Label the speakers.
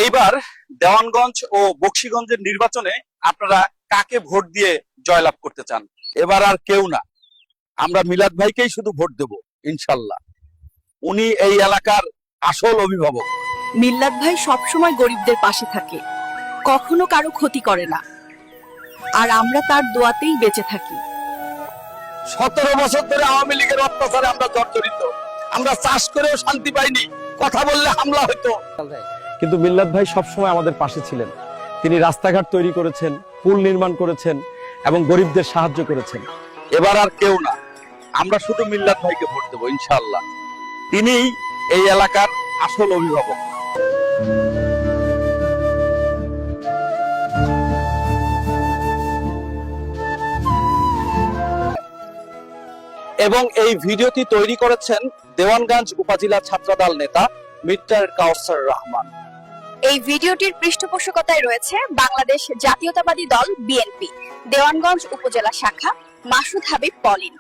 Speaker 1: এইবার দেওয়ানগঞ্জ ও বকশীগঞ্জের নির্বাচনে আপনারা কাকে ভোট দিয়ে জয়লাভ করতে চান? এবার আর কেউ না, আমরা মিলাদ ভাইকেই শুধু ভোট দেব ইনশাল্লাহ। উনি এই এলাকার আসল অভিভাবক।
Speaker 2: মিল্লাত ভাই সবসময় গরিবদের পাশে থাকে, কখনো কারো ক্ষতি করে না, আর আমরা তার দোয়াতেই বেঁচে থাকি।
Speaker 1: 17 বছর ধরে আওয়ামী লীগের অত্যাচারে আমরা জর্জরিত। আমরা চাষ করেও শান্তি পাইনি, কথা বললে হামলা হতো।
Speaker 3: কিন্তু মিল্লাত ভাই সবসময় আমাদের পাশে ছিলেন। তিনি রাস্তাঘাট তৈরি করেছেন, পুল নির্মাণ করেছেন এবং গরিবদের সাহায্য করেছেন।
Speaker 1: এবার আর কেউ না, আমরা শুধু মিল্লাত ভাইকে ভোট দেবো ইনশাআল্লাহ। তিনিই এই এলাকার আসল অভিভাবক। এবং এই ভিডিওটি তৈরি করেছেন দেওয়ানগঞ্জ উপজেলা ছাত্রদল নেতা মিস্টার কাউসার রহমান।
Speaker 4: এই ভিডিওটির পৃষ্ঠপোষকতায় রয়েছে বাংলাদেশ জাতীয়তাবাদী দল বিএনপি দেওয়ানগঞ্জ উপজেলা শাখা মাসুদ হাবিব পলিন।